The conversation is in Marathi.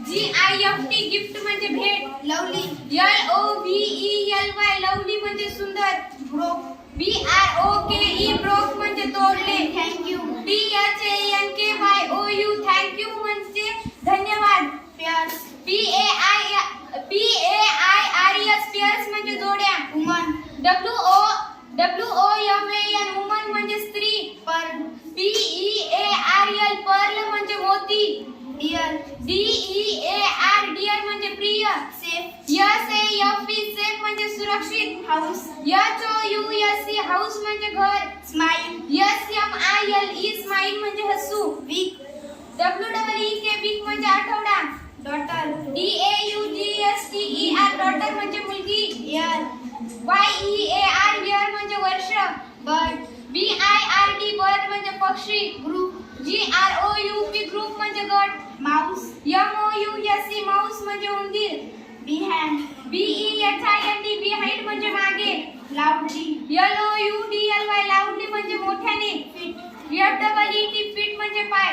GIFT गिफ्ट म्हणजे भेट. लवली. LOVELY लवली म्हणजे सुंदर. ब्रोक. BROKE ब्रोक म्हणजे तोडले. Thank you. THANKYOU thank you म्हणजे धन्यवाद. पेअर्स. PAIRES पेअर्स म्हणजे जोड्या. वुमन. WOMAN वुमन म्हणजे स्त्री. पर्ल. PEARL पर्ल म्हणजे मोती. डिअर. DEAR डिअर म्हणजे प्रिय. सेफ. SAFE सेफ म्हणजे सुरक्षित. हाऊस. HOUSE हाऊस म्हणजे घर. स्माइल. SMILE स्माईल म्हणजे हसू. वीक. WEEK वीक म्हणजे आठवडा. डॉटर. DAUGSTER डॉटर म्हणजे मुलगी. इयर. YEAR इयर म्हणजे वर्ष. बर्ड. BIRD बर्ड म्हणजे पक्षी. ग्रुप. GROUP ग्रुप म्हणजे गट. माउस. MOUSE माऊस म्हणजे उंदीर. बिहँड. BEHIND बिहाइंड म्हणजे मागे. लाउडली. LOUDLY लाऊडली म्हणजे मोठ्याने. फिट. FEET फिट म्हणजे पाय.